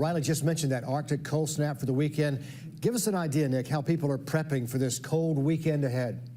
Riley just mentioned that Arctic cold snap for the weekend. Give us an idea, Nick, how people are prepping for this cold weekend ahead.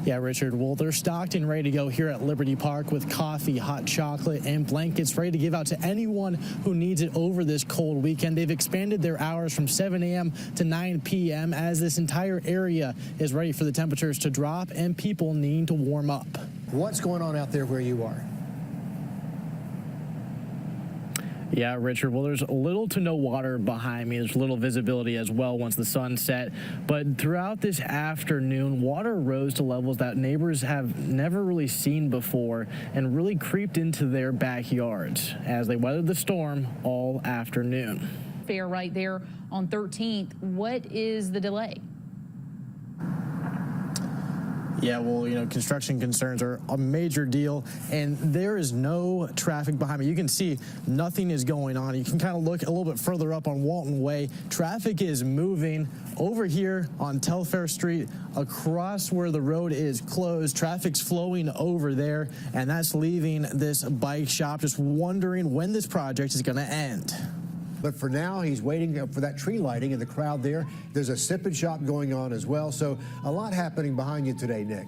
Yeah, Richard, well, they're stocked and ready to go here at Liberty Park with coffee, hot chocolate, and blankets ready to give out to anyone who needs it over this cold weekend. They've expanded their hours from 7 a.m. to 9 p.m. as this entire area is ready for the temperatures to drop and people need to warm up. What's going on out there where you are? Yeah, Richard, well, there's little to no water behind me. There's little visibility as well once the sun set. But throughout this afternoon, water rose to levels that neighbors have never really seen before and really creeped into their backyards as they weathered the storm all afternoon. Fair right there on 13th. What is the delay? Yeah, well, you know, construction concerns are a major deal, and there is no traffic behind me. You can see nothing is going on. You can kind of look a little bit further up on Walton Way. Traffic is moving over here on Telfair Street, across where the road is closed. Traffic's flowing over there, and that's leaving this bike shop just wondering when this project is going to end. But for now, he's waiting for that tree lighting in the crowd there. There's a sip and shop going on as well. So a lot happening behind you today, Nick.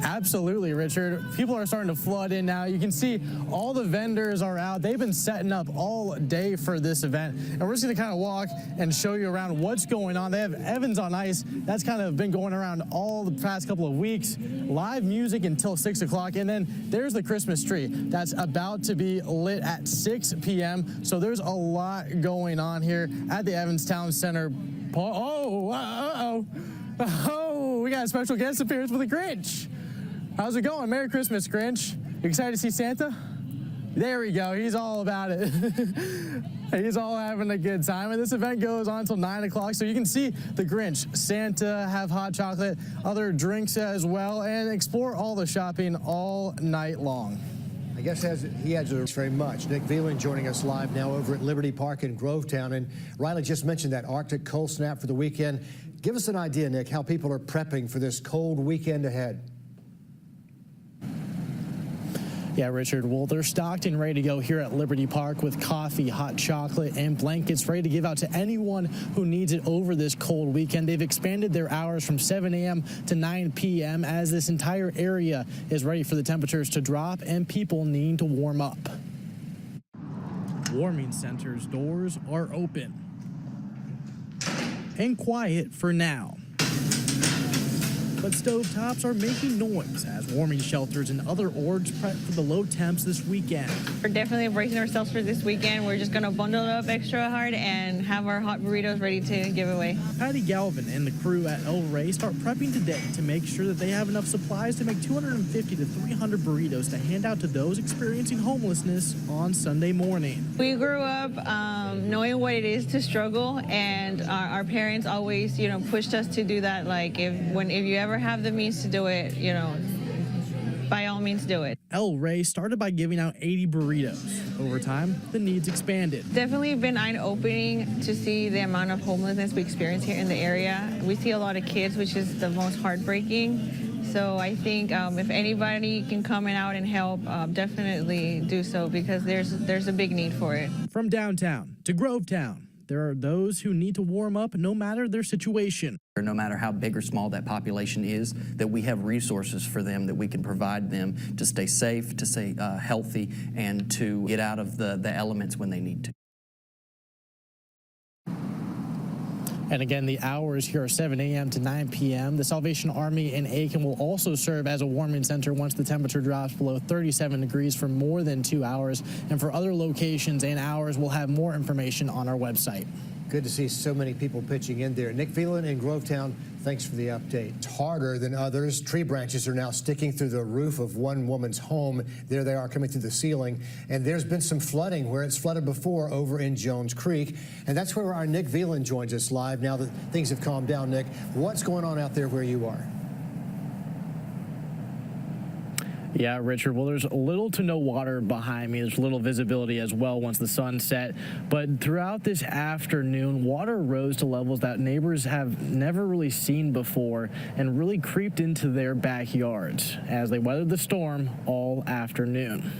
Absolutely, Richard. People are starting to flood in now. You can see all the vendors are out. They've been setting up all day for this event. And we're just going to kind of walk and show you around what's going on. They have Evans on Ice. That's kind of been going around all the past couple of weeks. Live music until 6 o'clock. And then there's the Christmas tree that's about to be lit at 6 p.m. So there's a lot going on here at the Evans Town Center. Oh, we got a special guest appearance with the Grinch. How's it going? Merry Christmas, Grinch. You excited to see Santa? There we go. He's all about it. He's all having a good time. And this event goes on until 9 o'clock. So you can see the Grinch, Santa, have hot chocolate, other drinks as well, and explore all the shopping all night long. I guess he has very much. Nick Viland joining us live now over at Liberty Park in Grovetown. And Riley just mentioned that Arctic cold snap for the weekend. Give us an idea, Nick, how people are prepping for this cold weekend ahead. Yeah, Richard, well, they're stocked and ready to go here at Liberty Park with coffee, hot chocolate, and blankets ready to give out to anyone who needs it over this cold weekend. They've expanded their hours from 7 a.m. to 9 p.m. as this entire area is ready for the temperatures to drop and people need to warm up. Warming center's doors are open and quiet for now. But stovetops are making noise as warming shelters and other orgs prep for the low temps this weekend. We're definitely bracing ourselves for this weekend. We're just going to bundle it up extra hard and have our hot burritos ready to give away. Patty Galvin and the crew at El Rey start prepping today to make sure that they have enough supplies to make 250 to 300 burritos to hand out to those experiencing homelessness on Sunday morning. We grew up knowing what it is to struggle, and our parents always, pushed us to do that. Like if you ever have the means to do it, by all means do it. El Rey started by giving out 80 burritos. Over time, the needs expanded. Definitely been eye-opening to see the amount of homelessness we experience here in the area. We see a lot of kids, which is the most heartbreaking. So I think if anybody can come out and help, definitely do so, because there's a big need for it. From downtown to Grovetown, there are those who need to warm up no matter their situation. No matter how big or small that population is, that we have resources for them that we can provide them to stay safe, to stay healthy, and to get out of the elements when they need to. And again, the hours here are 7 a.m. to 9 p.m. The Salvation Army in Aiken will also serve as a warming center once the temperature drops below 37 degrees for more than 2 hours. And for other locations and hours, we'll have more information on our website. Good to see so many people pitching in there. Nick Viland in Grovetown, thanks for the update. It's harder than others. Tree branches are now sticking through the roof of one woman's home. There they are coming through the ceiling. And there's been some flooding where it's flooded before over in Jones Creek. And that's where our Nick Viland joins us live now that things have calmed down. Nick, what's going on out there where you are? Yeah, Richard. Well, there's little to no water behind me. There's little visibility as well once the sun set. But throughout this afternoon, water rose to levels that neighbors have never really seen before and really creeped into their backyards as they weathered the storm all afternoon.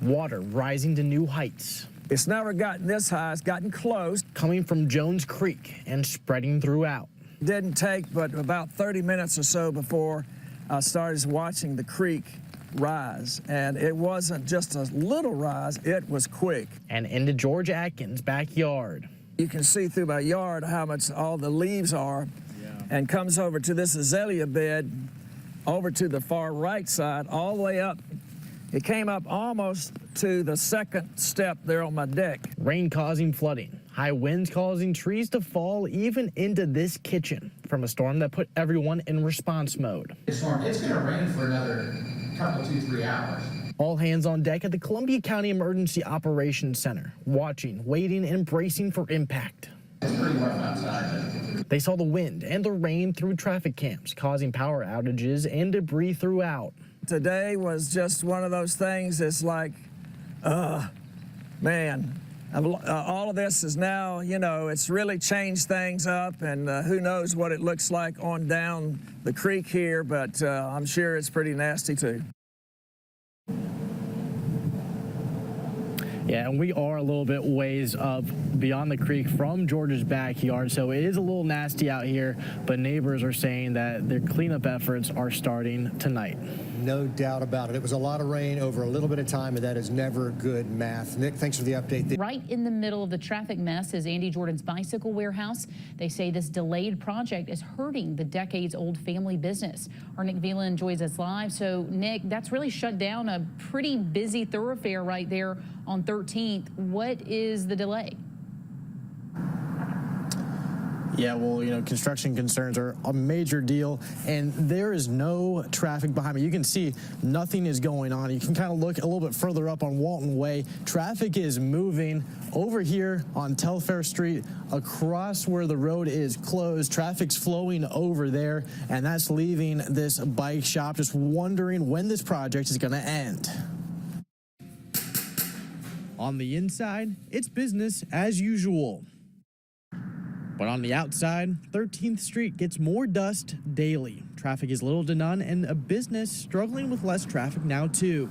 Water rising to new heights. It's never gotten this high. It's gotten close. Coming from Jones Creek and spreading throughout. Didn't take but about 30 minutes or so before I started watching the creek rise. And it wasn't just a little rise, it was quick. And into George Atkins' backyard. You can see through my yard how much all the leaves are, and comes over to this azalea bed, over to the far right side, all the way up. It came up almost to the second step there on my deck. Rain causing flooding, high winds causing trees to fall even into this kitchen from a storm that put everyone in response mode. It's going to rain for another couple, 2-3 hours. All hands on deck at the Columbia County Emergency Operations Center, watching, waiting, and bracing for impact. It's pretty rough outside. They saw the wind and the rain through traffic cams, causing power outages and debris throughout. Today was just one of those things. It's like, man, all of this is now, it's really changed things up, and who knows what it looks like on down the creek here, but I'm sure it's pretty nasty too. Yeah, and we are a little bit ways up beyond the creek from George's backyard, so it is a little nasty out here, but neighbors are saying that their cleanup efforts are starting tonight. No doubt about it. It was a lot of rain over a little bit of time, and that is never good math. Nick, thanks for the update. Right in the middle of the traffic mess is Andy Jordan's bicycle warehouse. They say this delayed project is hurting the decades-old family business. Our Nick Viland joins us live. So, Nick, that's really shut down a pretty busy thoroughfare right there on 13th. What is the delay? Yeah, well, construction concerns are a major deal, and there is no traffic behind me. You can see nothing is going on. You can kind of look a little bit further up on Walton Way. Traffic is moving over here on Telfair Street, across where the road is closed. Traffic's flowing over there, and that's leaving this bike shop just wondering when this project is going to end. On the inside, it's business as usual. But on the outside, 13th Street gets more dust daily. Traffic is little to none, and a business struggling with less traffic now, too.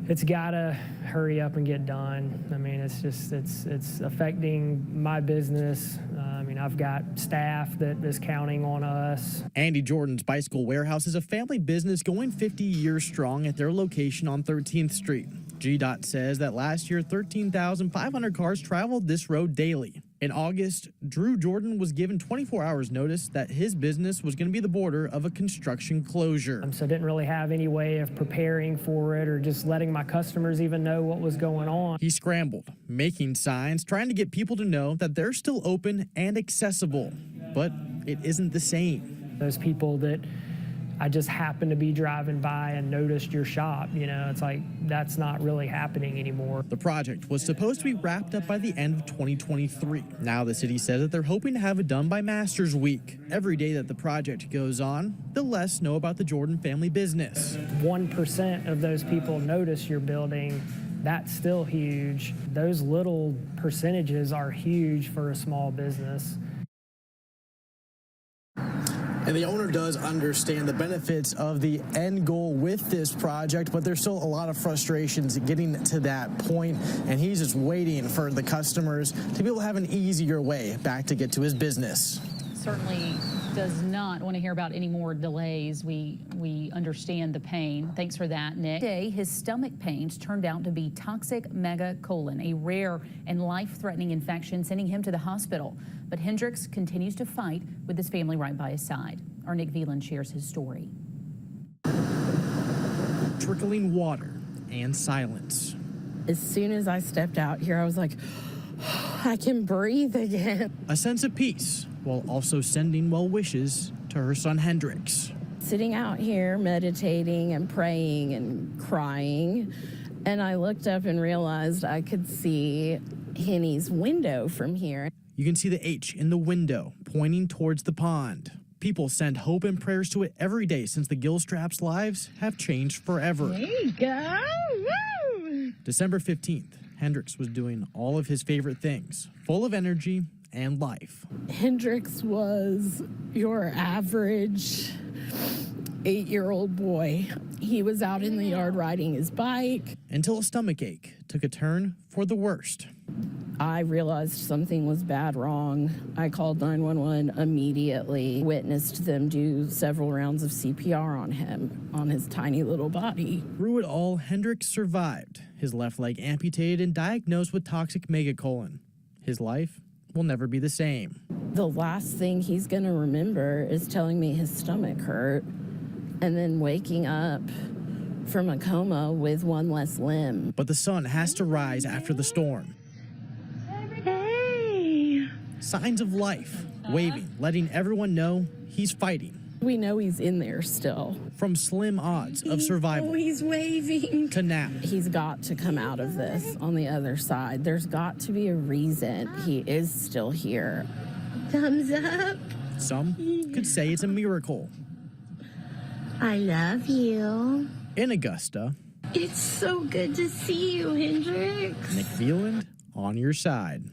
It's got to hurry up and get done. I mean, it's affecting my business. I've got staff that is counting on us. Andy Jordan's Bicycle Warehouse is a family business going 50 years strong at their location on 13th Street. GDOT says that last year, 13,500 cars traveled this road daily. In August, Drew Jordan was given 24 hours notice that his business was going to be the border of a construction closure. So I didn't really have any way of preparing for it or just letting my customers even know what was going on. He scrambled, making signs, trying to get people to know that they're still open and accessible. But it isn't the same. Those people that I just happened to be driving by and noticed your shop, it's like that's not really happening anymore. The project was supposed to be wrapped up by the end of 2023. Now the city says that they're hoping to have it done by Masters Week. Every day that the project goes on, the less know about the Jordan family business. 1% of those people notice your building. That's still huge. Those little percentages are huge for a small business. And the owner does understand the benefits of the end goal with this project, but there's still a lot of frustrations getting to that point, and he's just waiting for the customers to be able to have an easier way back to get to his business. Certainly does not want to hear about any more delays. We understand the pain. Thanks for that, Nick. Today, his stomach pains turned out to be toxic megacolon, a rare and life-threatening infection, sending him to the hospital. But Hendricks continues to fight with his family right by his side. Our Nick Viland shares his story. Trickling water and silence. As soon as I stepped out here, I was like, I can breathe again. A sense of peace, while also sending well wishes to her son Hendricks. Sitting out here meditating and praying and crying, and I looked up and realized I could see Henny's window from here. You can see the H in the window pointing towards the pond. People send hope and prayers to it every day since the Gilstrap's lives have changed forever. There you go. Woo! December 15th, Hendrix was doing all of his favorite things, full of energy and life. Hendrix was your average 8-year-old boy. He was out in the yard riding his bike. Until a stomach ache took a turn for the worst. I realized something was bad wrong. I called 911 immediately, witnessed them do several rounds of CPR on him, on his tiny little body. Through it all, Hendrix survived, his left leg amputated and diagnosed with toxic megacolon. His life will never be the same. The last thing he's gonna remember is telling me his stomach hurt and then waking up from a coma with one less limb. But the sun has to rise after the storm. Hey! Signs of life, waving, letting everyone know he's fighting. We know he's in there still. From slim odds of survival He's waving. to now. He's got to come out of this on the other side. There's got to be a reason he is still here. Thumbs up. Some could say it's a miracle. I love you. In Augusta, It's so good to see you, Hendrix. Nick Viland on your side.